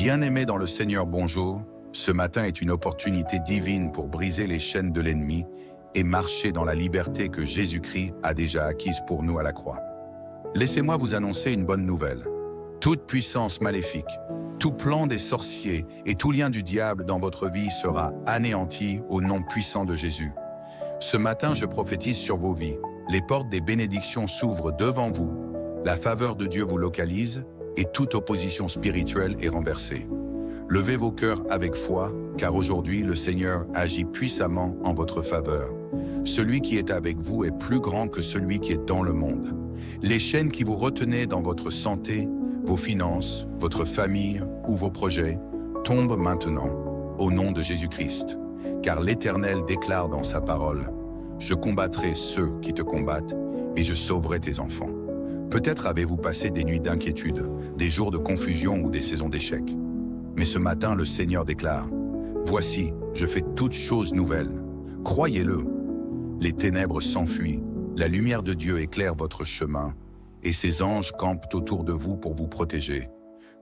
Bien-aimés dans le Seigneur, bonjour. Ce matin est une opportunité divine pour briser les chaînes de l'ennemi et marcher dans la liberté que Jésus-Christ a déjà acquise pour nous à la croix. Laissez-moi vous annoncer une bonne nouvelle. Toute puissance maléfique, tout plan des sorciers et tout lien du diable dans votre vie sera anéanti au nom puissant de Jésus. Ce matin, je prophétise sur vos vies. Les portes des bénédictions s'ouvrent devant vous. La faveur de Dieu vous localise et toute opposition spirituelle est renversée. Levez vos cœurs avec foi, car aujourd'hui le Seigneur agit puissamment en votre faveur. Celui qui est avec vous est plus grand que celui qui est dans le monde. Les chaînes qui vous retenaient dans votre santé, vos finances, votre famille ou vos projets tombent maintenant au nom de Jésus-Christ. Car l'Éternel déclare dans sa parole, « Je combattrai ceux qui te combattent et je sauverai tes enfants. » Peut-être avez-vous passé des nuits d'inquiétude, des jours de confusion ou des saisons d'échecs. Mais ce matin, le Seigneur déclare, « Voici, je fais toutes choses nouvelles. Croyez-le. » Les ténèbres s'enfuient, la lumière de Dieu éclaire votre chemin, et ses anges campent autour de vous pour vous protéger.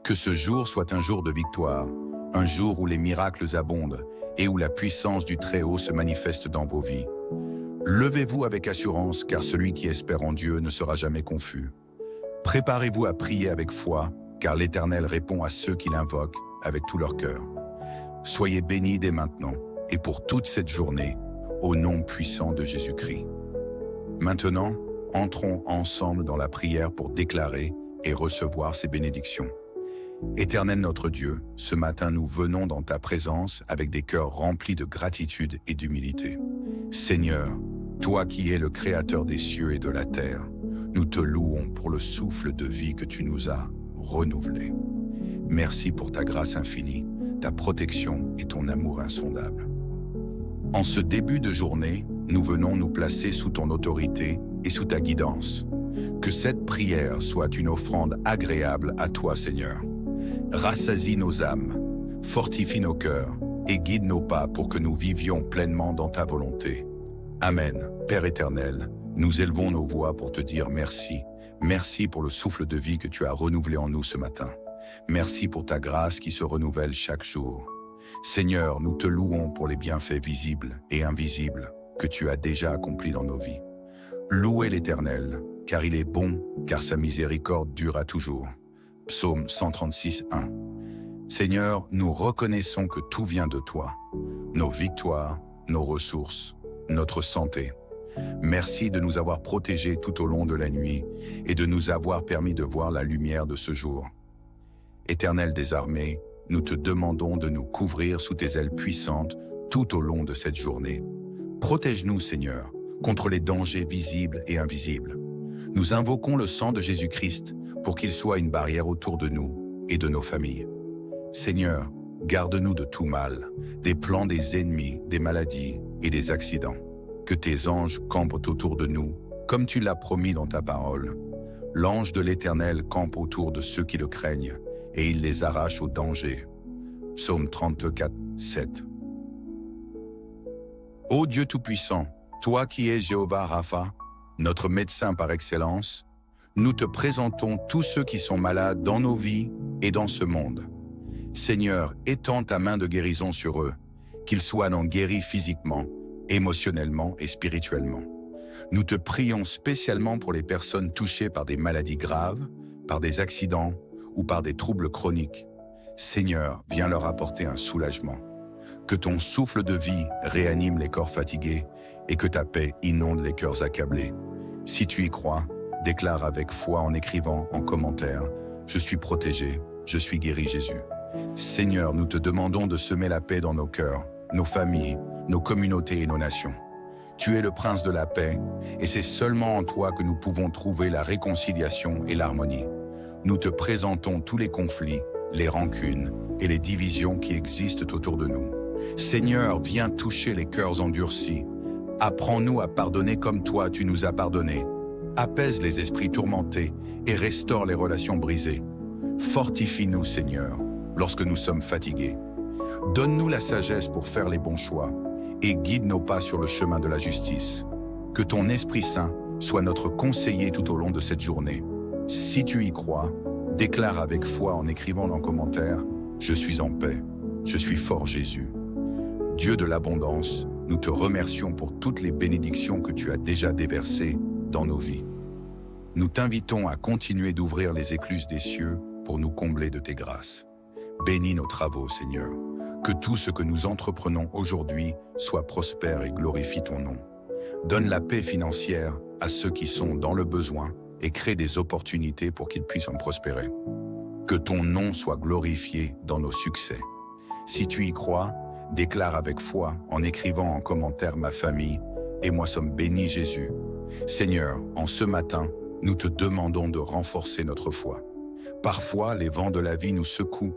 Que ce jour soit un jour de victoire, un jour où les miracles abondent et où la puissance du Très-Haut se manifeste dans vos vies. Levez-vous avec assurance, car celui qui espère en Dieu ne sera jamais confus. Préparez-vous à prier avec foi, car l'Éternel répond à ceux qui l'invoquent avec tout leur cœur. Soyez bénis dès maintenant et pour toute cette journée, au nom puissant de Jésus-Christ. Maintenant, entrons ensemble dans la prière pour déclarer et recevoir ces bénédictions. Éternel notre Dieu, ce matin nous venons dans ta présence avec des cœurs remplis de gratitude et d'humilité. Seigneur, toi qui es le Créateur des cieux et de la terre, nous te louons pour le souffle de vie que tu nous as renouvelé. Merci pour ta grâce infinie, ta protection et ton amour insondable. En ce début de journée, nous venons nous placer sous ton autorité et sous ta guidance. Que cette prière soit une offrande agréable à toi, Seigneur. Rassasie nos âmes, fortifie nos cœurs et guide nos pas pour que nous vivions pleinement dans ta volonté. Amen. Père éternel, nous élevons nos voix pour te dire merci. Merci pour le souffle de vie que tu as renouvelé en nous ce matin. Merci pour ta grâce qui se renouvelle chaque jour. Seigneur, nous te louons pour les bienfaits visibles et invisibles que tu as déjà accomplis dans nos vies. Louez l'Éternel, car il est bon, car sa miséricorde dure à toujours. Psaume 136, 1. Seigneur, nous reconnaissons que tout vient de toi, nos victoires, nos ressources, notre santé. Merci de nous avoir protégés tout au long de la nuit et de nous avoir permis de voir la lumière de ce jour. Éternel des armées, nous te demandons de nous couvrir sous tes ailes puissantes tout au long de cette journée. Protège-nous, Seigneur, contre les dangers visibles et invisibles. Nous invoquons le sang de Jésus-Christ pour qu'il soit une barrière autour de nous et de nos familles. Seigneur, garde-nous de tout mal, des plans des ennemis, des maladies et des accidents. Que tes anges campent autour de nous, comme tu l'as promis dans ta parole. L'ange de l'Éternel campe autour de ceux qui le craignent, et il les arrache au danger. Psaume 34, 7. Ô Dieu Tout-Puissant, toi qui es Jéhovah Rapha, notre médecin par excellence, nous te présentons tous ceux qui sont malades dans nos vies et dans ce monde. Seigneur, étends ta main de guérison sur eux, qu'ils soient non guéris physiquement, émotionnellement et spirituellement. Nous te prions spécialement pour les personnes touchées par des maladies graves, par des accidents ou par des troubles chroniques. Seigneur, viens leur apporter un soulagement. Que ton souffle de vie réanime les corps fatigués et que ta paix inonde les cœurs accablés. Si tu y crois, déclare avec foi en écrivant en commentaire « Je suis protégé, je suis guéri Jésus ». Seigneur, nous te demandons de semer la paix dans nos cœurs, nos familles, nos communautés et nos nations. Tu es le prince de la paix et c'est seulement en toi que nous pouvons trouver la réconciliation et l'harmonie. Nous te présentons tous les conflits, les rancunes et les divisions qui existent autour de nous. Seigneur, viens toucher les cœurs endurcis. Apprends-nous à pardonner comme toi tu nous as pardonné. Apaise les esprits tourmentés et restaure les relations brisées. Fortifie-nous, Seigneur, lorsque nous sommes fatigués. Donne-nous la sagesse pour faire les bons choix et guide nos pas sur le chemin de la justice. Que ton Esprit Saint soit notre conseiller tout au long de cette journée. Si tu y crois, déclare avec foi en écrivant dans le commentaire Je suis en paix. Je suis fort, Jésus. Dieu de l'abondance, nous te remercions pour toutes les bénédictions que tu as déjà déversées dans nos vies. Nous t'invitons à continuer d'ouvrir les écluses des cieux pour nous combler de tes grâces. Bénis nos travaux, Seigneur. Que tout ce que nous entreprenons aujourd'hui soit prospère et glorifie ton nom. Donne la paix financière à ceux qui sont dans le besoin et crée des opportunités pour qu'ils puissent en prospérer. Que ton nom soit glorifié dans nos succès. Si tu y crois, déclare avec foi en écrivant en commentaire ma famille et moi sommes bénis Jésus. Seigneur, en ce matin, nous te demandons de renforcer notre foi. Parfois, les vents de la vie nous secouent,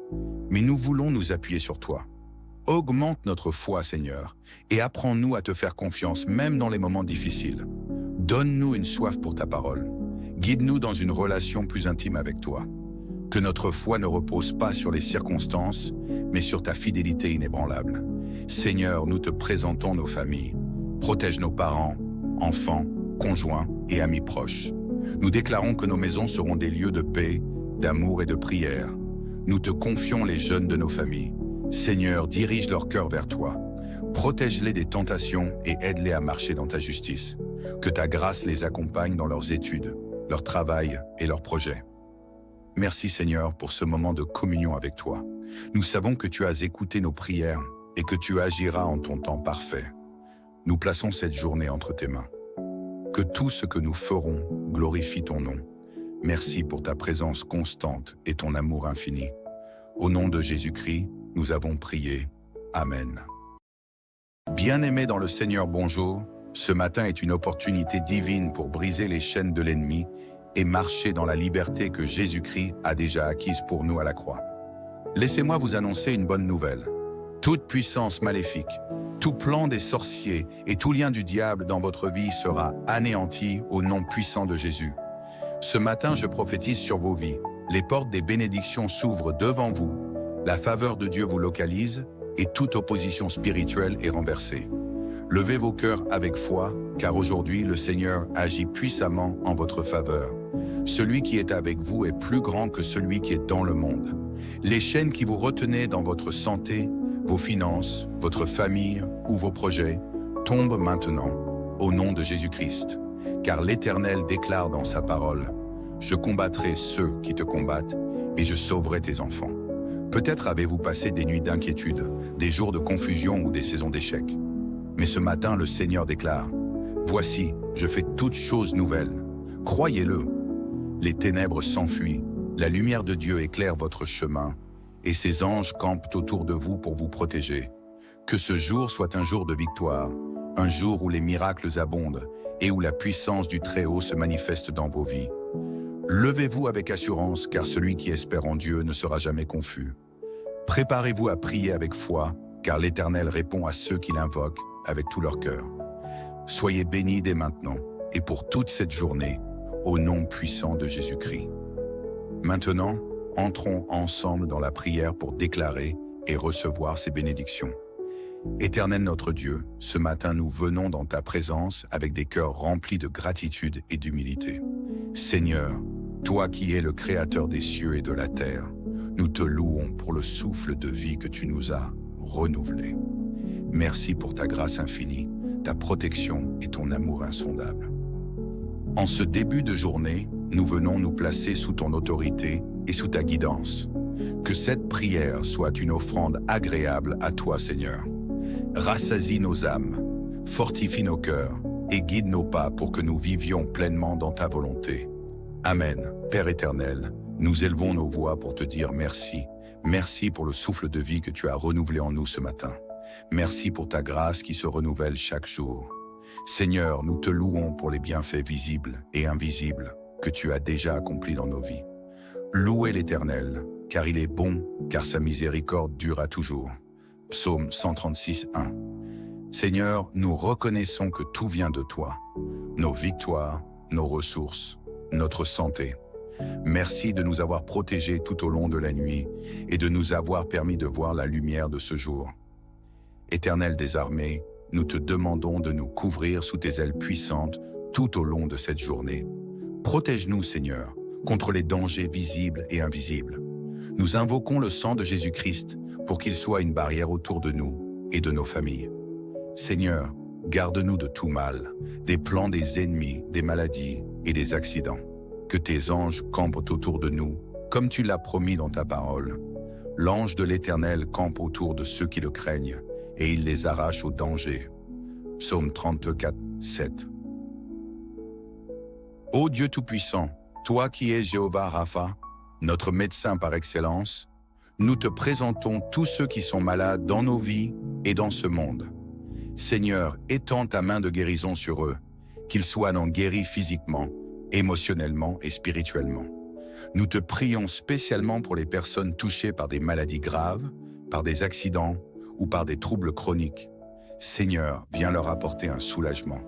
mais nous voulons nous appuyer sur toi. Augmente notre foi, Seigneur, et apprends-nous à te faire confiance même dans les moments difficiles. Donne-nous une soif pour ta parole. Guide-nous dans une relation plus intime avec toi. Que notre foi ne repose pas sur les circonstances, mais sur ta fidélité inébranlable. Seigneur, nous te présentons nos familles. Protège nos parents, enfants, conjoints et amis proches. Nous déclarons que nos maisons seront des lieux de paix, d'amour et de prière. Nous te confions les jeunes de nos familles. Seigneur, dirige leur cœur vers toi. Protège-les des tentations et aide-les à marcher dans ta justice. Que ta grâce les accompagne dans leurs études, leur travail et leurs projets. Merci Seigneur pour ce moment de communion avec toi. Nous savons que tu as écouté nos prières et que tu agiras en ton temps parfait. Nous plaçons cette journée entre tes mains. Que tout ce que nous ferons glorifie ton nom. Merci pour ta présence constante et ton amour infini. Au nom de Jésus-Christ, nous avons prié. Amen. Bien-aimés dans le Seigneur, bonjour. Ce matin est une opportunité divine pour briser les chaînes de l'ennemi et marcher dans la liberté que Jésus-Christ a déjà acquise pour nous à la croix. Laissez-moi vous annoncer une bonne nouvelle. Toute puissance maléfique, tout plan des sorciers et tout lien du diable dans votre vie sera anéanti au nom puissant de Jésus. Ce matin, je prophétise sur vos vies. Les portes des bénédictions s'ouvrent devant vous. La faveur de Dieu vous localise et toute opposition spirituelle est renversée. Levez vos cœurs avec foi, car aujourd'hui le Seigneur agit puissamment en votre faveur. Celui qui est avec vous est plus grand que celui qui est dans le monde. Les chaînes qui vous retenaient dans votre santé, vos finances, votre famille ou vos projets tombent maintenant au nom de Jésus-Christ. Car l'Éternel déclare dans sa parole, « Je combattrai ceux qui te combattent et je sauverai tes enfants. » Peut-être avez-vous passé des nuits d'inquiétude, des jours de confusion ou des saisons d'échecs. Mais ce matin, le Seigneur déclare, « Voici, je fais toutes choses nouvelles. Croyez-le. » Les ténèbres s'enfuient, la lumière de Dieu éclaire votre chemin, et ses anges campent autour de vous pour vous protéger. Que ce jour soit un jour de victoire, un jour où les miracles abondent et où la puissance du Très-Haut se manifeste dans vos vies. Levez-vous avec assurance, car celui qui espère en Dieu ne sera jamais confus. Préparez-vous à prier avec foi, car l'Éternel répond à ceux qui l'invoquent avec tout leur cœur. Soyez bénis dès maintenant et pour toute cette journée, au nom puissant de Jésus-Christ. Maintenant, entrons ensemble dans la prière pour déclarer et recevoir ces bénédictions. Éternel notre Dieu, ce matin nous venons dans ta présence avec des cœurs remplis de gratitude et d'humilité. Seigneur, toi qui es le Créateur des cieux et de la terre, nous te louons pour le souffle de vie que tu nous as renouvelé. Merci pour ta grâce infinie, ta protection et ton amour insondable. En ce début de journée, nous venons nous placer sous ton autorité et sous ta guidance. Que cette prière soit une offrande agréable à toi, Seigneur. Rassasie nos âmes, fortifie nos cœurs et guide nos pas pour que nous vivions pleinement dans ta volonté. Amen. Père éternel, nous élevons nos voix pour te dire merci. Merci pour le souffle de vie que tu as renouvelé en nous ce matin. Merci pour ta grâce qui se renouvelle chaque jour. Seigneur, nous te louons pour les bienfaits visibles et invisibles que tu as déjà accomplis dans nos vies. Louez l'Éternel, car il est bon, car sa miséricorde dure à toujours. Psaume 136, 1. Seigneur, nous reconnaissons que tout vient de toi, nos victoires, nos ressources, notre santé. Merci de nous avoir protégés tout au long de la nuit et de nous avoir permis de voir la lumière de ce jour. Éternel des armées, nous te demandons de nous couvrir sous tes ailes puissantes tout au long de cette journée. Protège-nous, Seigneur, contre les dangers visibles et invisibles. Nous invoquons le sang de Jésus-Christ pour qu'il soit une barrière autour de nous et de nos familles. Seigneur, garde-nous de tout mal, des plans des ennemis, des maladies et des accidents. Que tes anges campent autour de nous, comme tu l'as promis dans ta parole. L'ange de l'Éternel campe autour de ceux qui le craignent, et il les arrache au danger. Psaume 34, 7. Ô Dieu Tout-Puissant, toi qui es Jéhovah Rapha, notre médecin par excellence, nous te présentons tous ceux qui sont malades dans nos vies et dans ce monde. Seigneur, étends ta main de guérison sur eux, qu'ils soient non guéris physiquement, émotionnellement et spirituellement. Nous te prions spécialement pour les personnes touchées par des maladies graves, par des accidents ou par des troubles chroniques. Seigneur, viens leur apporter un soulagement.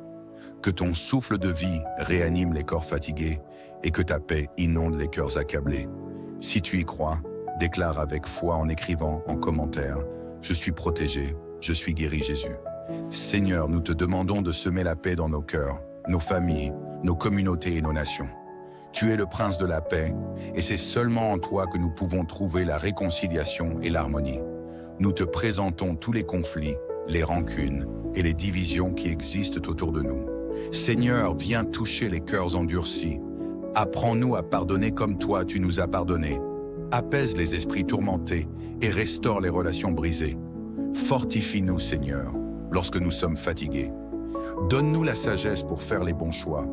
Que ton souffle de vie réanime les corps fatigués et que ta paix inonde les cœurs accablés. Si tu y crois, déclare avec foi en écrivant en commentaire « Je suis protégé, je suis guéri Jésus ». Seigneur, nous te demandons de semer la paix dans nos cœurs, nos familles, nos communautés et nos nations. Tu es le prince de la paix et c'est seulement en toi que nous pouvons trouver la réconciliation et l'harmonie. Nous te présentons tous les conflits, les rancunes et les divisions qui existent autour de nous. Seigneur, viens toucher les cœurs endurcis. Apprends-nous à pardonner comme toi tu nous as pardonné. Apaise les esprits tourmentés et restaure les relations brisées. Fortifie-nous, Seigneur, lorsque nous sommes fatigués. Donne-nous la sagesse pour faire les bons choix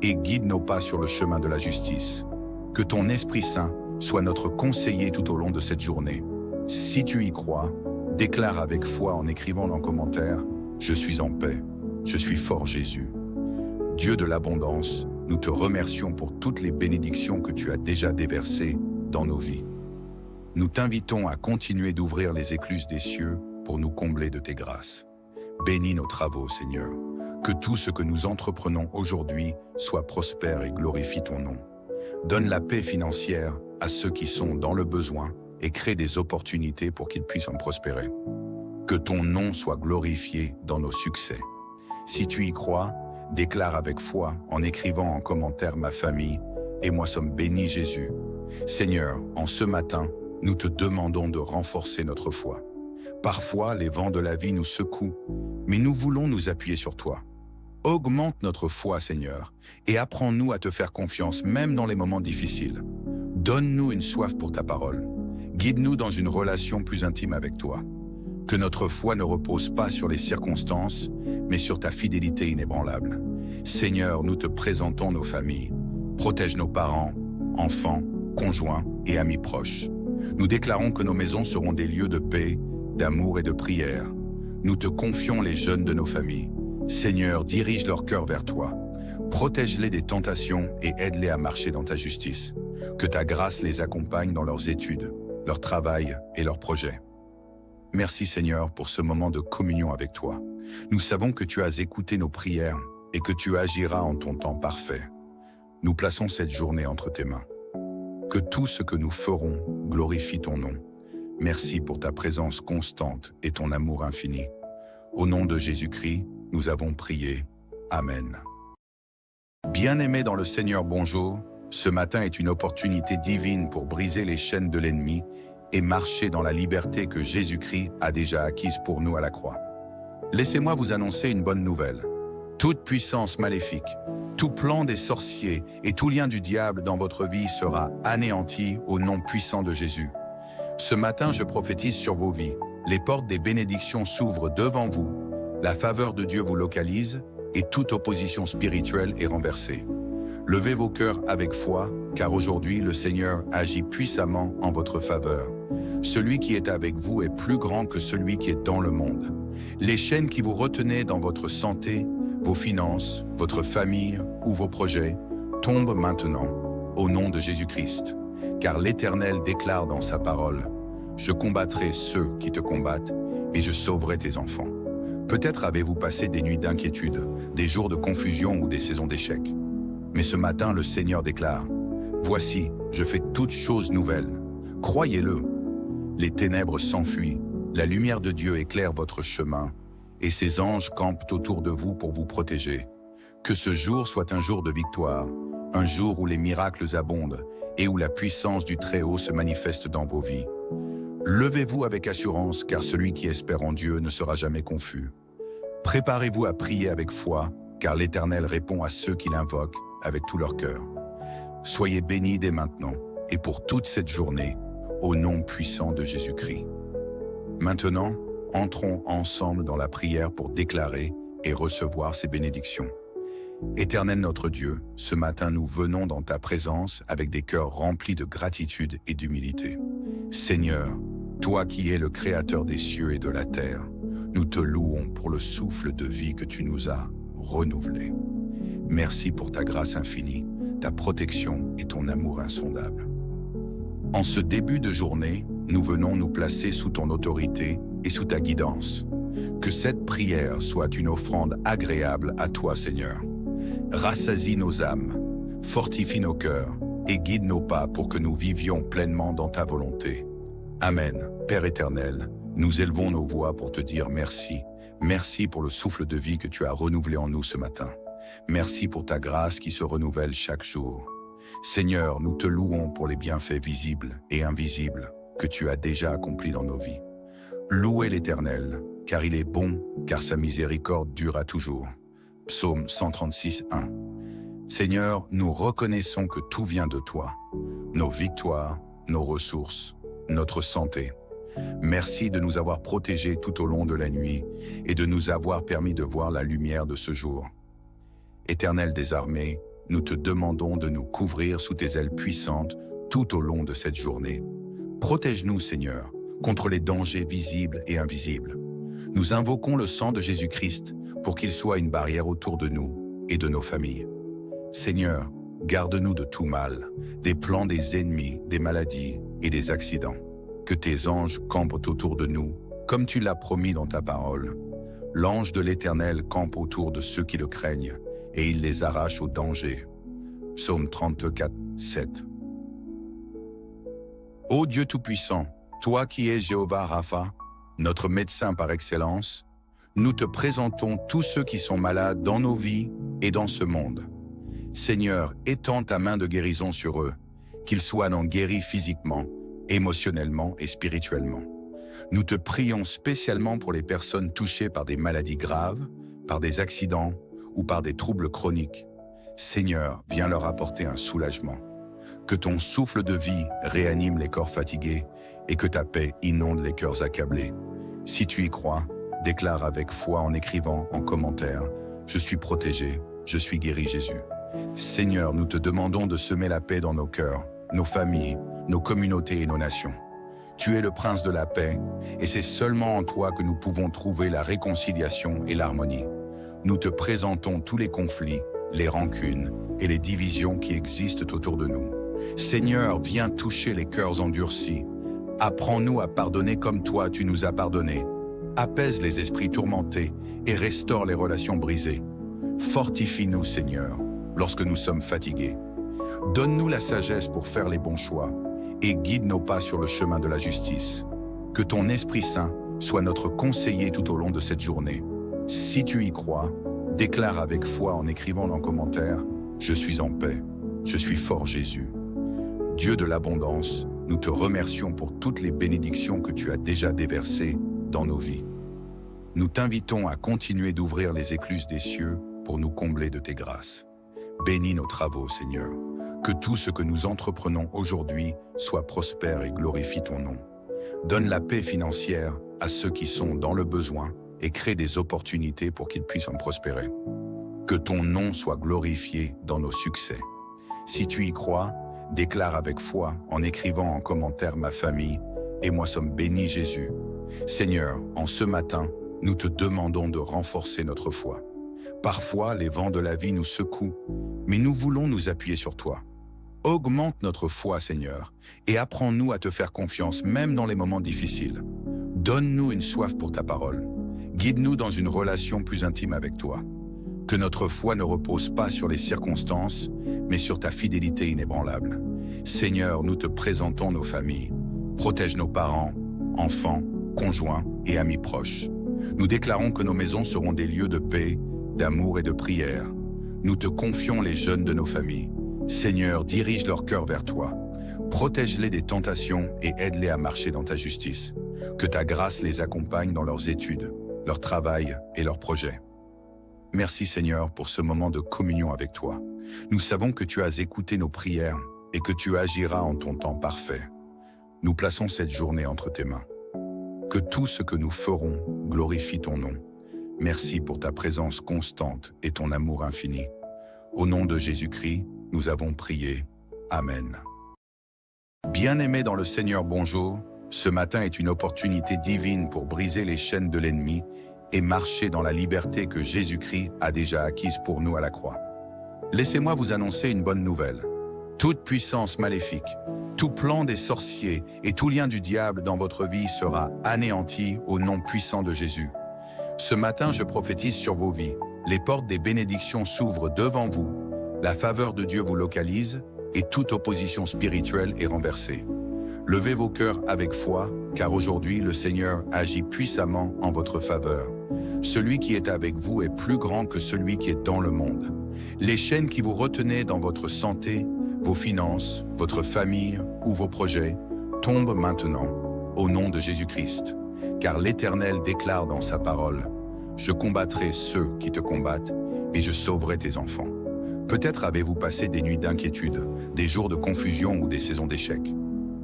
et guide nos pas sur le chemin de la justice. Que ton Esprit Saint soit notre conseiller tout au long de cette journée. Si tu y crois, déclare avec foi en écrivant dans le commentaire « Je suis en paix, je suis fort Jésus ». Dieu de l'abondance, nous te remercions pour toutes les bénédictions que tu as déjà déversées dans nos vies. Nous t'invitons à continuer d'ouvrir les écluses des cieux pour nous combler de tes grâces. Bénis nos travaux, Seigneur. Que tout ce que nous entreprenons aujourd'hui soit prospère et glorifie ton nom. Donne la paix financière à ceux qui sont dans le besoin et crée des opportunités pour qu'ils puissent en prospérer. Que ton nom soit glorifié dans nos succès. Si tu y crois, déclare avec foi en écrivant en commentaire « Ma famille et moi sommes bénis Jésus ». Seigneur, en ce matin, nous te demandons de renforcer notre foi. Parfois, les vents de la vie nous secouent, mais nous voulons nous appuyer sur toi. Augmente notre foi, Seigneur, et apprends-nous à te faire confiance même dans les moments difficiles. Donne-nous une soif pour ta parole. Guide-nous dans une relation plus intime avec toi. Que notre foi ne repose pas sur les circonstances, mais sur ta fidélité inébranlable. Seigneur, nous te présentons nos familles. Protège nos parents, enfants, conjoints et amis proches. Nous déclarons que nos maisons seront des lieux de paix, d'amour et de prière. Nous te confions les jeunes de nos familles. Seigneur, dirige leur cœur vers toi. Protège-les des tentations et aide-les à marcher dans ta justice. Que ta grâce les accompagne dans leurs études, leur travail et leurs projets. Merci Seigneur pour ce moment de communion avec toi. Nous savons que tu as écouté nos prières et que tu agiras en ton temps parfait. Nous plaçons cette journée entre tes mains. Que tout ce que nous ferons glorifie ton nom. Merci pour ta présence constante et ton amour infini. Au nom de Jésus-Christ, nous avons prié. Amen. Bien-aimés dans le Seigneur, bonjour. Ce matin est une opportunité divine pour briser les chaînes de l'ennemi et marcher dans la liberté que Jésus-Christ a déjà acquise pour nous à la croix. Laissez-moi vous annoncer une bonne nouvelle. Toute puissance maléfique, tout plan des sorciers et tout lien du diable dans votre vie sera anéanti au nom puissant de Jésus. Ce matin, je prophétise sur vos vies. Les portes des bénédictions s'ouvrent devant vous. La faveur de Dieu vous localise et toute opposition spirituelle est renversée. Levez vos cœurs avec foi, car aujourd'hui le Seigneur agit puissamment en votre faveur. Celui qui est avec vous est plus grand que celui qui est dans le monde. Les chaînes qui vous retenaient dans votre santé, vos finances, votre famille ou vos projets tombent maintenant au nom de Jésus-Christ. Car l'Éternel déclare dans sa parole « Je combattrai ceux qui te combattent et je sauverai tes enfants ». Peut-être avez-vous passé des nuits d'inquiétude, des jours de confusion ou des saisons d'échecs. Mais ce matin, le Seigneur déclare « Voici, je fais toutes choses nouvelles. Croyez-le. Les ténèbres s'enfuient, la lumière de Dieu éclaire votre chemin, et ses anges campent autour de vous pour vous protéger. Que ce jour soit un jour de victoire, un jour où les miracles abondent et où la puissance du Très-Haut se manifeste dans vos vies. Levez-vous avec assurance, car celui qui espère en Dieu ne sera jamais confus. Préparez-vous à prier avec foi, car l'Éternel répond à ceux qui l'invoquent avec tout leur cœur. Soyez bénis dès maintenant et pour toute cette journée, au nom puissant de Jésus-Christ. Maintenant, entrons ensemble dans la prière pour déclarer et recevoir ces bénédictions. Éternel notre Dieu, ce matin nous venons dans ta présence avec des cœurs remplis de gratitude et d'humilité. Seigneur, toi qui es le Créateur des cieux et de la terre, nous te louons pour le souffle de vie que tu nous as renouvelé. Merci pour ta grâce infinie, ta protection et ton amour insondable. En ce début de journée, nous venons nous placer sous ton autorité et sous ta guidance. Que cette prière soit une offrande agréable à toi, Seigneur. Rassasie nos âmes, fortifie nos cœurs et guide nos pas pour que nous vivions pleinement dans ta volonté. Amen. Père éternel, nous élevons nos voix pour te dire merci. Merci pour le souffle de vie que tu as renouvelé en nous ce matin. Merci pour ta grâce qui se renouvelle chaque jour. Seigneur, nous te louons pour les bienfaits visibles et invisibles que tu as déjà accomplis dans nos vies. Louez l'Éternel, car il est bon, car sa miséricorde dure à toujours. Psaume 136, 1. Seigneur, nous reconnaissons que tout vient de toi, nos victoires, nos ressources, notre santé. Merci de nous avoir protégés tout au long de la nuit et de nous avoir permis de voir la lumière de ce jour. Éternel des armées, nous te demandons de nous couvrir sous tes ailes puissantes tout au long de cette journée. Protège-nous, Seigneur, contre les dangers visibles et invisibles. Nous invoquons le sang de Jésus-Christ pour qu'il soit une barrière autour de nous et de nos familles. Seigneur, garde-nous de tout mal, des plans des ennemis, des maladies et des accidents. Que tes anges campent autour de nous, comme tu l'as promis dans ta parole. L'ange de l'Éternel campe autour de ceux qui le craignent, et il les arrache au danger. Psaume 34, 7. Ô Dieu Tout-Puissant, toi qui es Jéhovah Rapha, notre médecin par excellence, nous te présentons tous ceux qui sont malades dans nos vies et dans ce monde. Seigneur, étends ta main de guérison sur eux, qu'ils soient non guéris physiquement, émotionnellement et spirituellement. Nous te prions spécialement pour les personnes touchées par des maladies graves, par des accidents ou par des troubles chroniques. Seigneur, viens leur apporter un soulagement. Que ton souffle de vie réanime les corps fatigués et que ta paix inonde les cœurs accablés. Si tu y crois, déclare avec foi en écrivant en commentaire « Je suis protégé, je suis guéri Jésus ». Seigneur, nous te demandons de semer la paix dans nos cœurs, nos familles, nos communautés et nos nations. Tu es le prince de la paix et c'est seulement en toi que nous pouvons trouver la réconciliation et l'harmonie. Nous te présentons tous les conflits, les rancunes et les divisions qui existent autour de nous. Seigneur, viens toucher les cœurs endurcis. Apprends-nous à pardonner comme toi tu nous as pardonné. Apaise les esprits tourmentés et restaure les relations brisées. Fortifie-nous, Seigneur, lorsque nous sommes fatigués. Donne-nous la sagesse pour faire les bons choix et guide nos pas sur le chemin de la justice. Que ton Esprit Saint soit notre conseiller tout au long de cette journée. Si tu y crois, déclare avec foi en écrivant dans le commentaire « Je suis en paix, je suis fort Jésus ». Dieu de l'abondance, nous te remercions pour toutes les bénédictions que tu as déjà déversées dans nos vies. Nous t'invitons à continuer d'ouvrir les écluses des cieux pour nous combler de tes grâces. Bénis nos travaux, Seigneur. Que tout ce que nous entreprenons aujourd'hui soit prospère et glorifie ton nom. Donne la paix financière à ceux qui sont dans le besoin et crée des opportunités pour qu'ils puissent en prospérer. Que ton nom soit glorifié dans nos succès. Si tu y crois, déclare avec foi en écrivant en commentaire « Ma famille et moi sommes bénis Jésus ». Seigneur, en ce matin, nous te demandons de renforcer notre foi. Parfois, les vents de la vie nous secouent, mais nous voulons nous appuyer sur toi. Augmente notre foi, Seigneur, et apprends-nous à te faire confiance, même dans les moments difficiles. Donne-nous une soif pour ta parole. Guide-nous dans une relation plus intime avec toi. Que notre foi ne repose pas sur les circonstances, mais sur ta fidélité inébranlable. Seigneur, nous te présentons nos familles. Protège nos parents, enfants, conjoints et amis proches. Nous déclarons que nos maisons seront des lieux de paix, d'amour et de prière. Nous te confions les jeunes de nos familles. Seigneur, dirige leur cœur vers toi. Protège-les des tentations et aide-les à marcher dans ta justice. Que ta grâce les accompagne dans leurs études, leur travail et leurs projets. Merci Seigneur pour ce moment de communion avec toi. Nous savons que tu as écouté nos prières et que tu agiras en ton temps parfait. Nous plaçons cette journée entre tes mains. Que tout ce que nous ferons glorifie ton nom. Merci pour ta présence constante et ton amour infini. Au nom de Jésus-Christ, nous avons prié. Amen. Bien-aimés dans le Seigneur, bonjour. Ce matin est une opportunité divine pour briser les chaînes de l'ennemi et marcher dans la liberté que Jésus-Christ a déjà acquise pour nous à la croix. Laissez-moi vous annoncer une bonne nouvelle. Toute puissance maléfique, tout plan des sorciers et tout lien du diable dans votre vie sera anéanti au nom puissant de Jésus. Ce matin, je prophétise sur vos vies. Les portes des bénédictions s'ouvrent devant vous. La faveur de Dieu vous localise et toute opposition spirituelle est renversée. Levez vos cœurs avec foi, car aujourd'hui le Seigneur agit puissamment en votre faveur. Celui qui est avec vous est plus grand que celui qui est dans le monde. Les chaînes qui vous retenaient dans votre santé, vos finances, votre famille ou vos projets tombent maintenant au nom de Jésus-Christ. Car l'Éternel déclare dans sa parole, « Je combattrai ceux qui te combattent et je sauverai tes enfants. » Peut-être avez-vous passé des nuits d'inquiétude, des jours de confusion ou des saisons d'échecs.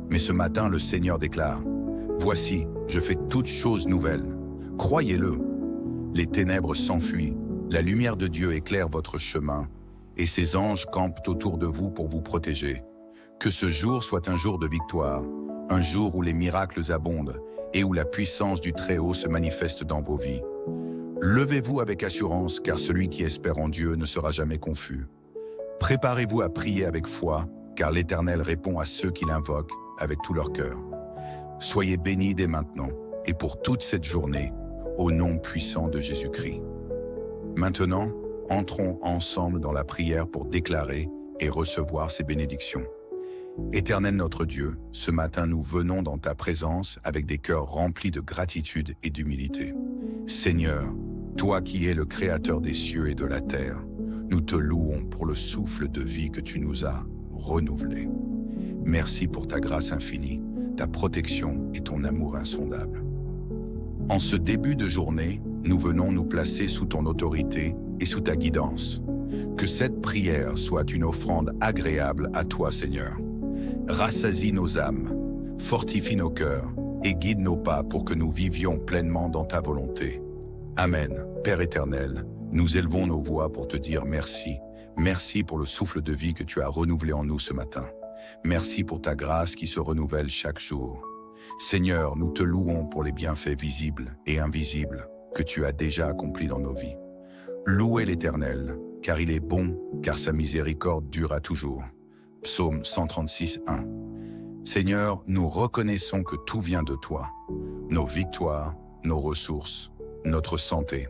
Mais ce matin, le Seigneur déclare, « Voici, je fais toutes choses nouvelles. Croyez-le. » Les ténèbres s'enfuient, la lumière de Dieu éclaire votre chemin, et ses anges campent autour de vous pour vous protéger. Que ce jour soit un jour de victoire, un jour où les miracles abondent et où la puissance du Très-Haut se manifeste dans vos vies. Levez-vous avec assurance, car celui qui espère en Dieu ne sera jamais confus. Préparez-vous à prier avec foi, car l'Éternel répond à ceux qui l'invoquent avec tout leur cœur. Soyez bénis dès maintenant et pour toute cette journée, au nom puissant de Jésus-Christ. Maintenant, entrons ensemble dans la prière pour déclarer et recevoir ces bénédictions. Éternel notre Dieu, ce matin nous venons dans ta présence avec des cœurs remplis de gratitude et d'humilité. Seigneur, toi qui es le Créateur des cieux et de la terre, nous te louons pour le souffle de vie que tu nous as renouvelé. Merci pour ta grâce infinie, ta protection et ton amour insondable. En ce début de journée, nous venons nous placer sous ton autorité et sous ta guidance. Que cette prière soit une offrande agréable à toi, Seigneur. Rassasie nos âmes, fortifie nos cœurs et guide nos pas pour que nous vivions pleinement dans ta volonté. Amen. Père éternel, nous élevons nos voix pour te dire merci. Merci pour le souffle de vie que tu as renouvelé en nous ce matin. Merci pour ta grâce qui se renouvelle chaque jour. Seigneur, nous te louons pour les bienfaits visibles et invisibles que tu as déjà accomplis dans nos vies. Louez l'Éternel, car il est bon, car sa miséricorde dure à toujours. Psaume 136, 1. Seigneur, nous reconnaissons que tout vient de toi, nos victoires, nos ressources, notre santé.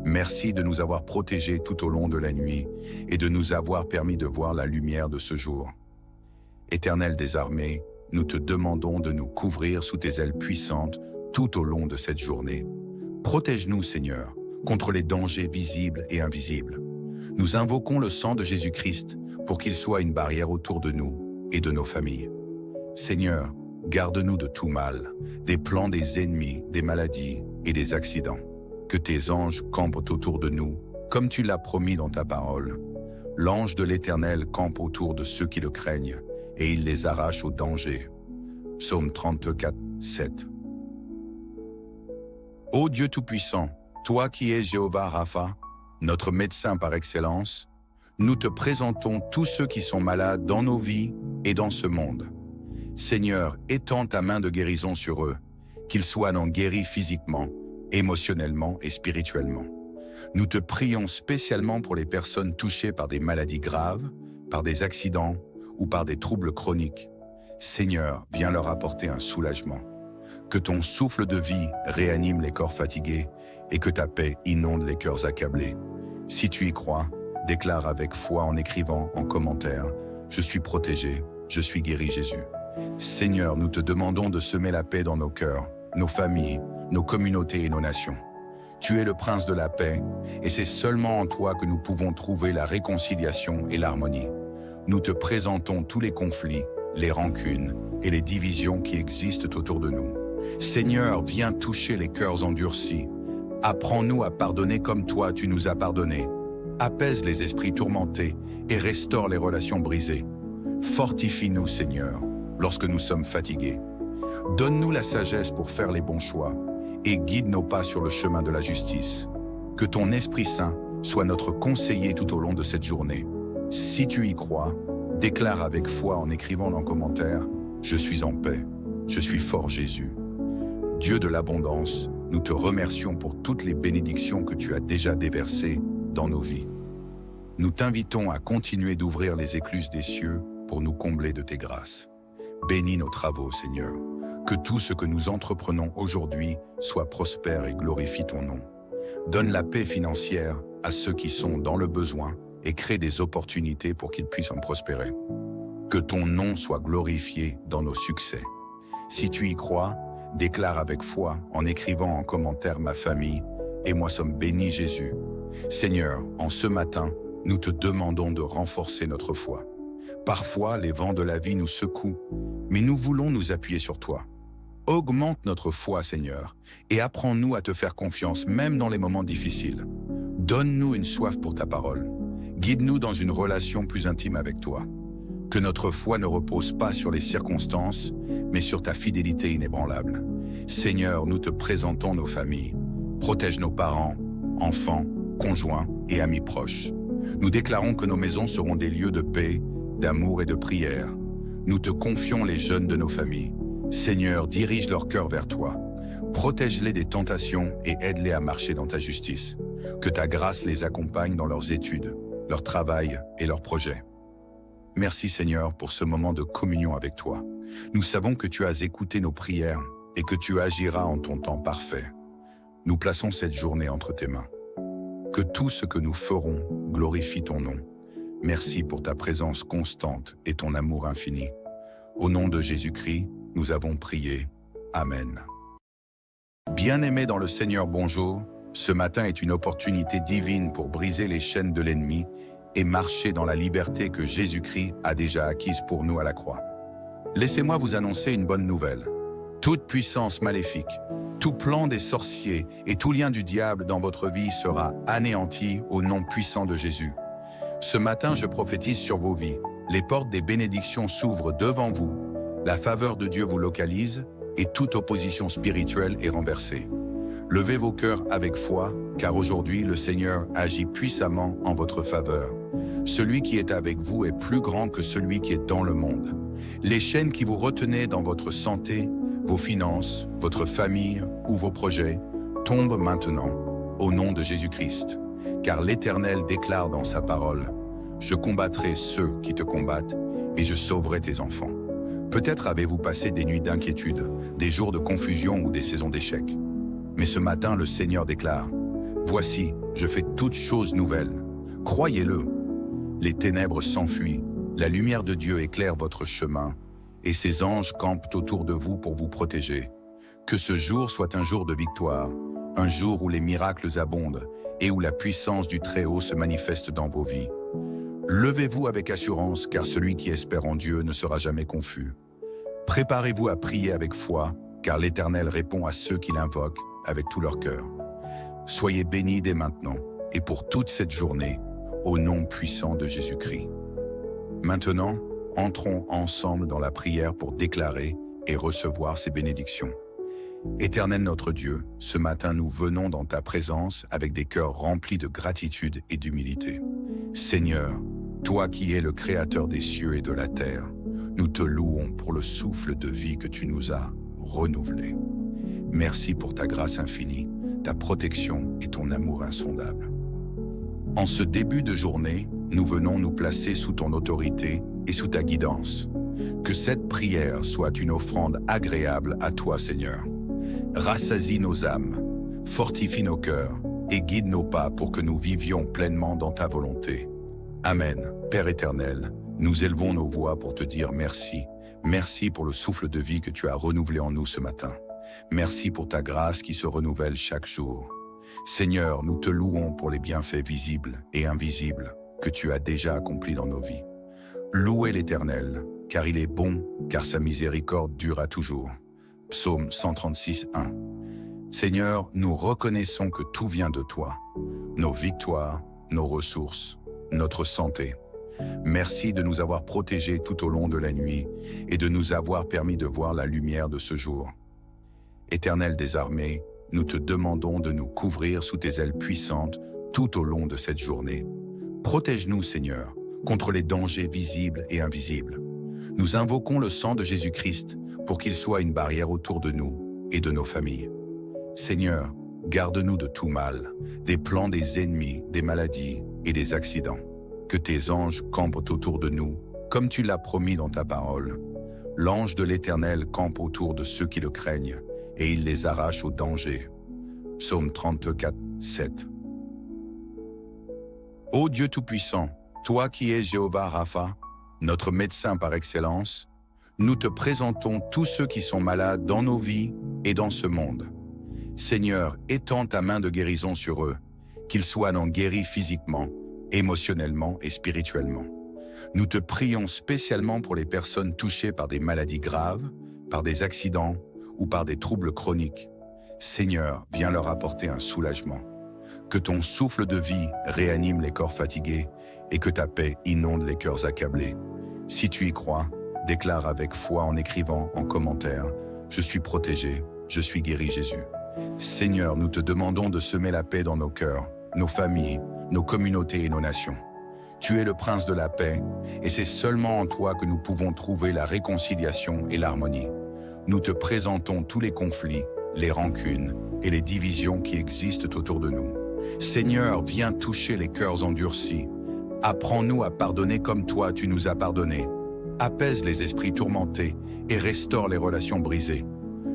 Merci de nous avoir protégés tout au long de la nuit et de nous avoir permis de voir la lumière de ce jour. Éternel des armées, nous te demandons de nous couvrir sous tes ailes puissantes tout au long de cette journée. Protège-nous, Seigneur, contre les dangers visibles et invisibles. Nous invoquons le sang de Jésus-Christ pour qu'il soit une barrière autour de nous et de nos familles. Seigneur, garde-nous de tout mal, des plans des ennemis, des maladies et des accidents. Que tes anges campent autour de nous, comme tu l'as promis dans ta parole. L'ange de l'Éternel campe autour de ceux qui le craignent, et il les arrache au danger. Psaume 34, 7. Ô Dieu Tout-Puissant, toi qui es Jéhovah Rapha, notre médecin par excellence, nous te présentons tous ceux qui sont malades dans nos vies et dans ce monde. Seigneur, étends ta main de guérison sur eux, qu'ils soient non guéris physiquement, émotionnellement et spirituellement. Nous te prions spécialement pour les personnes touchées par des maladies graves, par des accidents ou par des troubles chroniques. Seigneur, viens leur apporter un soulagement. Que ton souffle de vie réanime les corps fatigués et que ta paix inonde les cœurs accablés. Si tu y crois, déclare avec foi en écrivant en commentaire « Je suis protégé, je suis guéri Jésus ». Seigneur, nous te demandons de semer la paix dans nos cœurs, nos familles, nos communautés et nos nations. Tu es le prince de la paix et c'est seulement en toi que nous pouvons trouver la réconciliation et l'harmonie. nous te présentons tous les conflits, les rancunes et les divisions qui existent autour de nous. Seigneur, viens toucher les cœurs endurcis. Apprends-nous à pardonner comme toi tu nous as pardonné. Apaise les esprits tourmentés et restaure les relations brisées. Fortifie-nous, Seigneur, lorsque nous sommes fatigués. Donne-nous la sagesse pour faire les bons choix et guide nos pas sur le chemin de la justice. Que ton Esprit Saint soit notre conseiller tout au long de cette journée. Si tu y crois, déclare avec foi en écrivant dans le commentaire « Je suis en paix, je suis fort Jésus ». Dieu de l'abondance, nous te remercions pour toutes les bénédictions que tu as déjà déversées dans nos vies. Nous t'invitons à continuer d'ouvrir les écluses des cieux pour nous combler de tes grâces. Bénis nos travaux, Seigneur. Que tout ce que nous entreprenons aujourd'hui soit prospère et glorifie ton nom. Donne la paix financière à ceux qui sont dans le besoin et crée des opportunités pour qu'ils puissent en prospérer. Que ton nom soit glorifié dans nos succès. Si tu y crois, déclare avec foi en écrivant en commentaire « Ma famille et moi sommes bénis Jésus ». Seigneur, en ce matin, nous te demandons de renforcer notre foi. Parfois, les vents de la vie nous secouent, mais nous voulons nous appuyer sur toi. Augmente notre foi, Seigneur, et apprends-nous à te faire confiance, même dans les moments difficiles. Donne-nous une soif pour ta parole. Guide-nous dans une relation plus intime avec toi. Que notre foi ne repose pas sur les circonstances, mais sur ta fidélité inébranlable. Seigneur, nous te présentons nos familles. Protège nos parents, enfants, conjoints et amis proches. Nous déclarons que nos maisons seront des lieux de paix, d'amour et de prière. Nous te confions les jeunes de nos familles. Seigneur, dirige leur cœur vers toi. Protège-les des tentations et aide-les à marcher dans ta justice. Que ta grâce les accompagne dans leurs études, leur travail et leurs projets. Merci Seigneur pour ce moment de communion avec toi. Nous savons que tu as écouté nos prières et que tu agiras en ton temps parfait. Nous plaçons cette journée entre tes mains. Que tout ce que nous ferons glorifie ton nom. Merci pour ta présence constante et ton amour infini. Au nom de Jésus-Christ, nous avons prié. Amen. Bien-aimés dans le Seigneur, bonjour. Ce matin est une opportunité divine pour briser les chaînes de l'ennemi et marcher dans la liberté que Jésus-Christ a déjà acquise pour nous à la croix. Laissez-moi vous annoncer une bonne nouvelle. Toute puissance maléfique, tout plan des sorciers et tout lien du diable dans votre vie sera anéanti au nom puissant de Jésus. Ce matin, je prophétise sur vos vies. Les portes des bénédictions s'ouvrent devant vous. La faveur de Dieu vous localise et toute opposition spirituelle est renversée. Levez vos cœurs avec foi, car aujourd'hui le Seigneur agit puissamment en votre faveur. Celui qui est avec vous est plus grand que celui qui est dans le monde. Les chaînes qui vous retenaient dans votre santé, vos finances, votre famille ou vos projets tombent maintenant au nom de Jésus-Christ. Car l'Éternel déclare dans sa parole « Je combattrai ceux qui te combattent et je sauverai tes enfants ». Peut-être avez-vous passé des nuits d'inquiétude, des jours de confusion ou des saisons d'échecs. Mais ce matin, le Seigneur déclare « Voici, je fais toutes choses nouvelles. Croyez-le. Les ténèbres s'enfuient, la lumière de Dieu éclaire votre chemin, et ses anges campent autour de vous pour vous protéger. Que ce jour soit un jour de victoire, un jour où les miracles abondent et où la puissance du Très-Haut se manifeste dans vos vies. Levez-vous avec assurance, car celui qui espère en Dieu ne sera jamais confus. Préparez-vous à prier avec foi, car l'Éternel répond à ceux qui l'invoquent avec tout leur cœur. Soyez bénis dès maintenant et pour toute cette journée, au nom puissant de Jésus-Christ. Maintenant, entrons ensemble dans la prière pour déclarer et recevoir ces bénédictions. Éternel notre Dieu, ce matin nous venons dans ta présence avec des cœurs remplis de gratitude et d'humilité. Seigneur, toi qui es le Créateur des cieux et de la terre, nous te louons pour le souffle de vie que tu nous as renouvelé. Merci pour ta grâce infinie, ta protection et ton amour insondable. En ce début de journée, nous venons nous placer sous ton autorité et sous ta guidance. Que cette prière soit une offrande agréable à toi, Seigneur. Rassasie nos âmes, fortifie nos cœurs et guide nos pas pour que nous vivions pleinement dans ta volonté. Amen. Père éternel, nous élevons nos voix pour te dire merci. Merci pour le souffle de vie que tu as renouvelé en nous ce matin. Merci pour ta grâce qui se renouvelle chaque jour. Seigneur, nous te louons pour les bienfaits visibles et invisibles que tu as déjà accomplis dans nos vies. Louez l'Éternel, car il est bon, car sa miséricorde dure à toujours. Psaume 136, 1. Seigneur, nous reconnaissons que tout vient de toi, nos victoires, nos ressources, notre santé. Merci de nous avoir protégés tout au long de la nuit et de nous avoir permis de voir la lumière de ce jour. Éternel des armées, nous te demandons de nous couvrir sous tes ailes puissantes tout au long de cette journée. Protège-nous, Seigneur, contre les dangers visibles et invisibles. Nous invoquons le sang de Jésus-Christ pour qu'il soit une barrière autour de nous et de nos familles. Seigneur, garde-nous de tout mal, des plans des ennemis, des maladies et des accidents. Que tes anges campent autour de nous, comme tu l'as promis dans ta parole. L'ange de l'Éternel campe autour de ceux qui le craignent, et il les arrache au danger. Psaume 34, 7. Ô Dieu Tout-Puissant, toi qui es Jéhovah Rapha, notre médecin par excellence, nous te présentons tous ceux qui sont malades dans nos vies et dans ce monde. Seigneur, étends ta main de guérison sur eux, qu'ils soient non guéris physiquement, émotionnellement et spirituellement. Nous te prions spécialement pour les personnes touchées par des maladies graves, par des accidents ou par des troubles chroniques. Seigneur, viens leur apporter un soulagement. Que ton souffle de vie réanime les corps fatigués et que ta paix inonde les cœurs accablés. Si tu y crois, déclare avec foi en écrivant en commentaire « Je suis protégé, je suis guéri Jésus ». Seigneur, nous te demandons de semer la paix dans nos cœurs, nos familles, nos communautés et nos nations. Tu es le prince de la paix et c'est seulement en toi que nous pouvons trouver la réconciliation et l'harmonie. Nous te présentons tous les conflits, les rancunes et les divisions qui existent autour de nous. Seigneur, viens toucher les cœurs endurcis. Apprends-nous à pardonner comme toi tu nous as pardonné. Apaise les esprits tourmentés et restaure les relations brisées.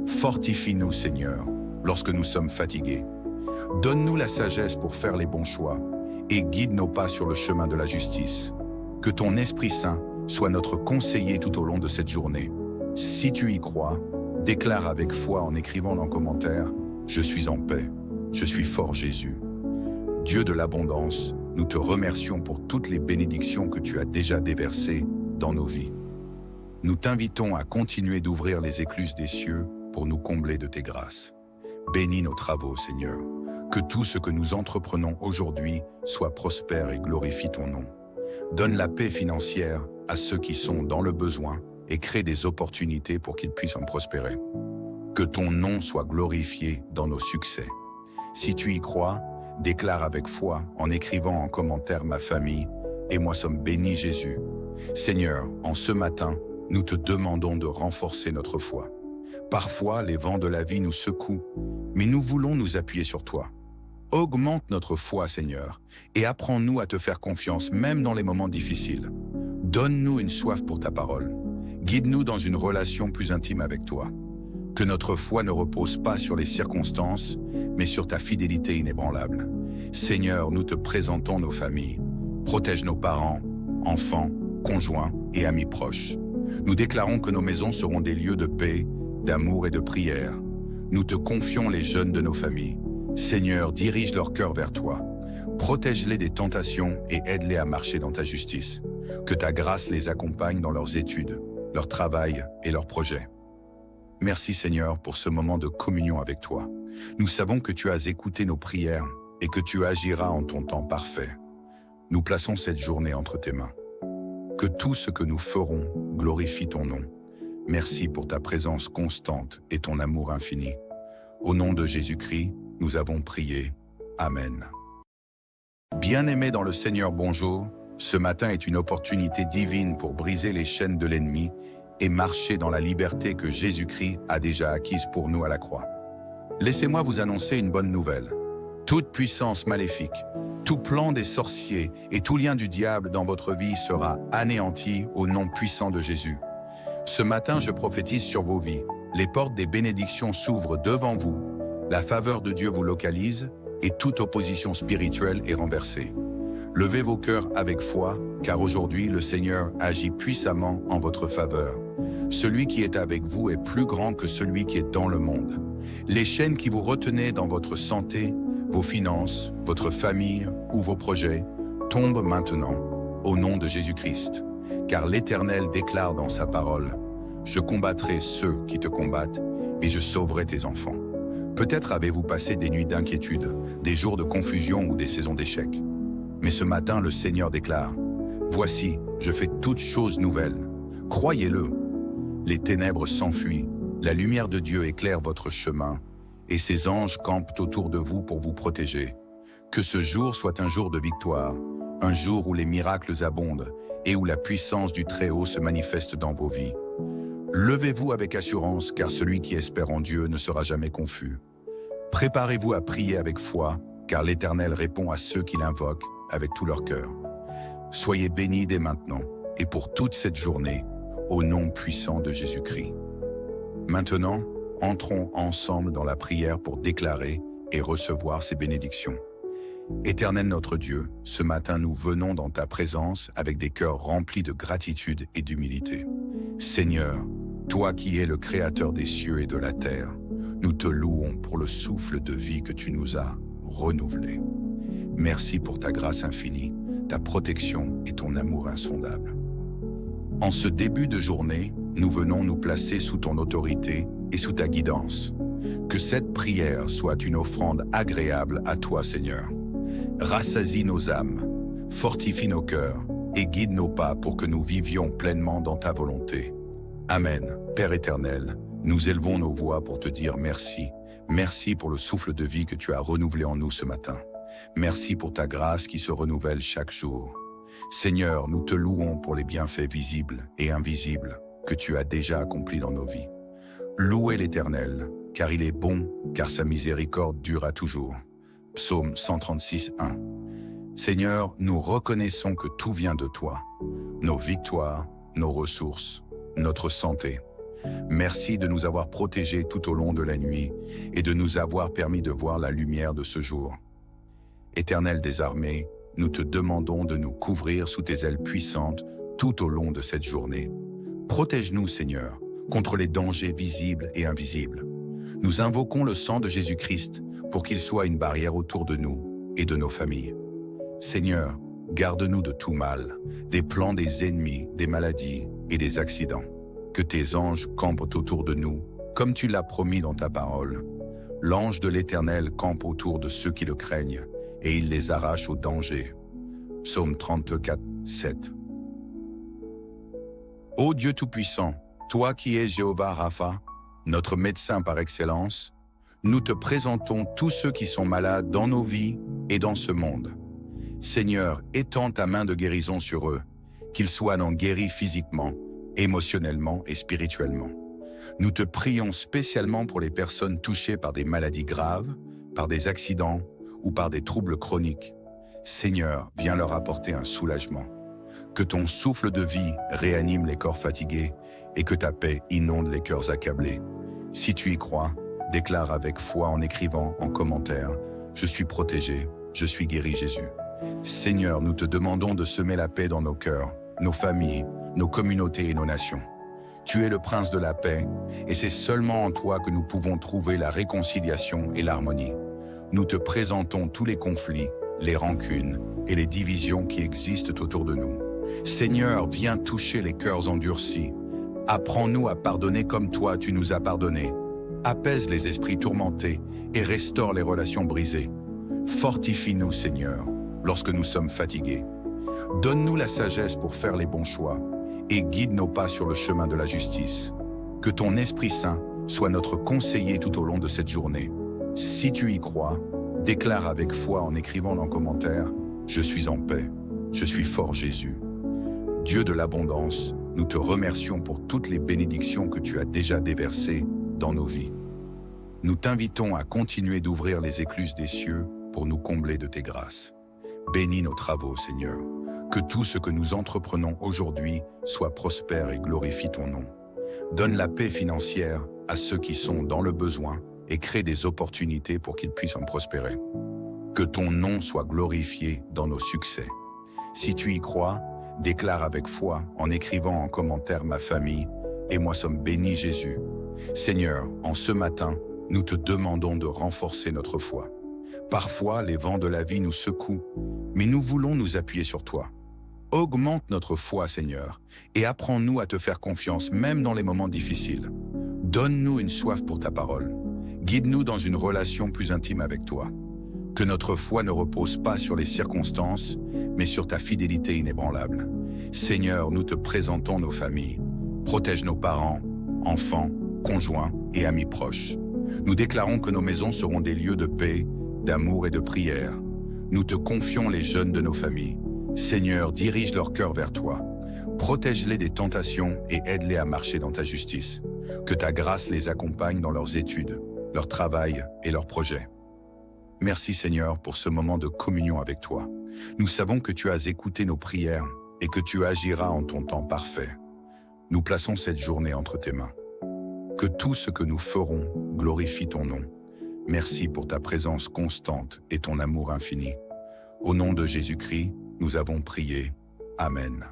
Fortifie-nous, Seigneur, lorsque nous sommes fatigués. Donne-nous la sagesse pour faire les bons choix et guide nos pas sur le chemin de la justice. Que ton Esprit Saint soit notre conseiller tout au long de cette journée. Si tu y crois, déclare avec foi en écrivant dans le commentaire « Je suis en paix, je suis fort Jésus ». Dieu de l'abondance, nous te remercions pour toutes les bénédictions que tu as déjà déversées dans nos vies. Nous t'invitons à continuer d'ouvrir les écluses des cieux pour nous combler de tes grâces. Bénis nos travaux, Seigneur. Que tout ce que nous entreprenons aujourd'hui soit prospère et glorifie ton nom. Donne la paix financière à ceux qui sont dans le besoin et crée des opportunités pour qu'ils puissent en prospérer. Que ton nom soit glorifié dans nos succès. Si tu y crois, déclare avec foi en écrivant en commentaire « Ma famille et moi sommes bénis Jésus ». Seigneur, en ce matin, nous te demandons de renforcer notre foi. Parfois, les vents de la vie nous secouent, mais nous voulons nous appuyer sur toi. Augmente notre foi, Seigneur, et apprends-nous à te faire confiance même dans les moments difficiles. Donne-nous une soif pour ta parole. Guide-nous dans une relation plus intime avec toi. Que notre foi ne repose pas sur les circonstances, mais sur ta fidélité inébranlable. Seigneur, nous te présentons nos familles. Protège nos parents, enfants, conjoints et amis proches. Nous déclarons que nos maisons seront des lieux de paix, d'amour et de prière. Nous te confions les jeunes de nos familles. Seigneur, dirige leur cœur vers toi. Protège-les des tentations et aide-les à marcher dans ta justice. Que ta grâce les accompagne dans leurs études, leur travail et leurs projets. Merci Seigneur pour ce moment de communion avec toi. Nous savons que tu as écouté nos prières et que tu agiras en ton temps parfait. Nous plaçons cette journée entre tes mains. Que tout ce que nous ferons glorifie ton nom. Merci pour ta présence constante et ton amour infini. Au nom de Jésus-Christ, nous avons prié. Amen. Bien-aimés dans le Seigneur, bonjour. Ce matin est une opportunité divine pour briser les chaînes de l'ennemi et marcher dans la liberté que Jésus-Christ a déjà acquise pour nous à la croix. Laissez-moi vous annoncer une bonne nouvelle. Toute puissance maléfique, tout plan des sorciers et tout lien du diable dans votre vie sera anéanti au nom puissant de Jésus. Ce matin, je prophétise sur vos vies. Les portes des bénédictions s'ouvrent devant vous. La faveur de Dieu vous localise et toute opposition spirituelle est renversée. Levez vos cœurs avec foi, car aujourd'hui le Seigneur agit puissamment en votre faveur. Celui qui est avec vous est plus grand que celui qui est dans le monde. Les chaînes qui vous retenaient dans votre santé, vos finances, votre famille ou vos projets tombent maintenant, au nom de Jésus-Christ. car l'Éternel déclare dans sa parole, « Je combattrai ceux qui te combattent et je sauverai tes enfants. » Peut-être avez-vous passé des nuits d'inquiétude, des jours de confusion ou des saisons d'échecs. Mais ce matin, le Seigneur déclare, « Voici, je fais toutes choses nouvelles. Croyez-le. » Les ténèbres s'enfuient, la lumière de Dieu éclaire votre chemin, et ses anges campent autour de vous pour vous protéger. Que ce jour soit un jour de victoire, un jour où les miracles abondent et où la puissance du Très-Haut se manifeste dans vos vies. Levez-vous avec assurance, car celui qui espère en Dieu ne sera jamais confus. Préparez-vous à prier avec foi, car l'Éternel répond à ceux qui l'invoquent avec tout leur cœur. Soyez bénis dès maintenant et pour toute cette journée, au nom puissant de Jésus-Christ. Maintenant, entrons ensemble dans la prière pour déclarer et recevoir ces bénédictions. Éternel notre Dieu, ce matin nous venons dans ta présence avec des cœurs remplis de gratitude et d'humilité. Seigneur, toi qui es le Créateur des cieux et de la terre, nous te louons pour le souffle de vie que tu nous as renouvelé. Merci pour ta grâce infinie, ta protection et ton amour insondable. En ce début de journée, nous venons nous placer sous ton autorité et sous ta guidance. Que cette prière soit une offrande agréable à toi, Seigneur. Rassasie nos âmes, fortifie nos cœurs et guide nos pas pour que nous vivions pleinement dans ta volonté. Amen. Père éternel, nous élevons nos voix pour te dire merci. Merci pour le souffle de vie que tu as renouvelé en nous ce matin. Merci pour ta grâce qui se renouvelle chaque jour. Seigneur, nous te louons pour les bienfaits visibles et invisibles que tu as déjà accomplis dans nos vies. Louez l'Éternel, car il est bon, car sa miséricorde dure à toujours. Psaume 136, 1. Seigneur, nous reconnaissons que tout vient de toi, nos victoires, nos ressources, notre santé. Merci de nous avoir protégés tout au long de la nuit et de nous avoir permis de voir la lumière de ce jour. Éternel des armées, nous te demandons de nous couvrir sous tes ailes puissantes tout au long de cette journée. Protège-nous, Seigneur, contre les dangers visibles et invisibles. Nous invoquons le sang de Jésus-Christ pour qu'il soit une barrière autour de nous et de nos familles. Seigneur, garde-nous de tout mal, des plans des ennemis, des maladies et des accidents. Que tes anges campent autour de nous, comme tu l'as promis dans ta parole. L'ange de l'Éternel campe autour de ceux qui le craignent, et il les arrache au danger. Psaume 34, 7. Ô Dieu Tout-Puissant, toi qui es Jéhovah Rapha, notre médecin par excellence, nous te présentons tous ceux qui sont malades dans nos vies et dans ce monde. Seigneur, étends ta main de guérison sur eux, qu'ils soient non guéris physiquement, émotionnellement et spirituellement. Nous te prions spécialement pour les personnes touchées par des maladies graves, par des accidents ou par des troubles chroniques. Seigneur, viens leur apporter un soulagement. Que ton souffle de vie réanime les corps fatigués et que ta paix inonde les cœurs accablés. Si tu y crois, déclare avec foi en écrivant en commentaire « Je suis protégé, je suis guéri Jésus ». Seigneur, nous te demandons de semer la paix dans nos cœurs, nos familles, nos communautés et nos nations. Tu es le prince de la paix et c'est seulement en toi que nous pouvons trouver la réconciliation et l'harmonie. Nous te présentons tous les conflits, les rancunes et les divisions qui existent autour de nous. Seigneur, viens toucher les cœurs endurcis. Apprends-nous à pardonner comme toi tu nous as pardonné. Apaise les esprits tourmentés et restaure les relations brisées. Fortifie-nous, Seigneur, lorsque nous sommes fatigués. Donne-nous la sagesse pour faire les bons choix et guide nos pas sur le chemin de la justice. Que ton Esprit Saint soit notre conseiller tout au long de cette journée. Si tu y crois, déclare avec foi en écrivant dans le commentaire « Je suis en paix, je suis fort Jésus ». Dieu de l'abondance, nous te remercions pour toutes les bénédictions que tu as déjà déversées dans nos vies. Nous t'invitons à continuer d'ouvrir les écluses des cieux pour nous combler de tes grâces. Bénis nos travaux, Seigneur. Que tout ce que nous entreprenons aujourd'hui soit prospère et glorifie ton nom. Donne la paix financière à ceux qui sont dans le besoin et crée des opportunités pour qu'ils puissent en prospérer. Que ton nom soit glorifié dans nos succès. Si tu y crois, déclare avec foi en écrivant en commentaire « Ma famille et moi sommes bénis Jésus ». Seigneur, en ce matin, nous te demandons de renforcer notre foi. Parfois, les vents de la vie nous secouent, mais nous voulons nous appuyer sur toi. Augmente notre foi, Seigneur, et apprends-nous à te faire confiance même dans les moments difficiles. Donne-nous une soif pour ta parole. Guide-nous dans une relation plus intime avec toi. Que notre foi ne repose pas sur les circonstances, mais sur ta fidélité inébranlable. Seigneur, nous te présentons nos familles. Protège nos parents, enfants, conjoints et amis proches. Nous déclarons que nos maisons seront des lieux de paix, d'amour et de prière. Nous te confions les jeunes de nos familles. Seigneur, dirige leur cœur vers toi. Protège-les des tentations et aide-les à marcher dans ta justice. Que ta grâce les accompagne dans leurs études, leur travail et leurs projets. Merci Seigneur pour ce moment de communion avec toi. Nous savons que tu as écouté nos prières et que tu agiras en ton temps parfait. Nous plaçons cette journée entre tes mains. Que tout ce que nous ferons glorifie ton nom. Merci pour ta présence constante et ton amour infini. Au nom de Jésus-Christ, nous avons prié. Amen.